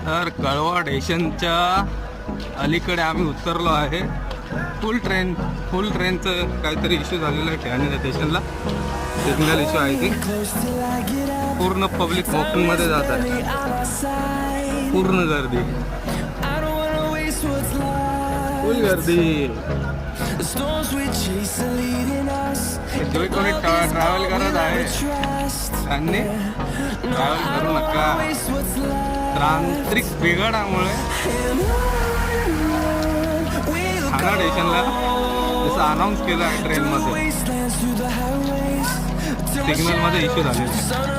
तर कळवा स्टेशनच्या अलीकडे आम्ही उतरलो आहे. फुल ट्रेनचं काहीतरी इश्यू झालेला आहे ठाणे स्टेशनला. सिग्नल इश्यू आहे की पूर्ण पब्लिक वॉकिंगमध्ये जात आहे. पूर्ण गर्दी, फुल गर्दी. जो कोणी ट्रॅव्हल करत आहे त्यांनी ट्रॅव्हल करू नका. तांत्रिक बिघाडामुळे ठाणे स्टेशनला जसं अनाऊन्स केलं आहे ट्रेनमध्ये सिग्नलमध्ये इश्यू झालेला.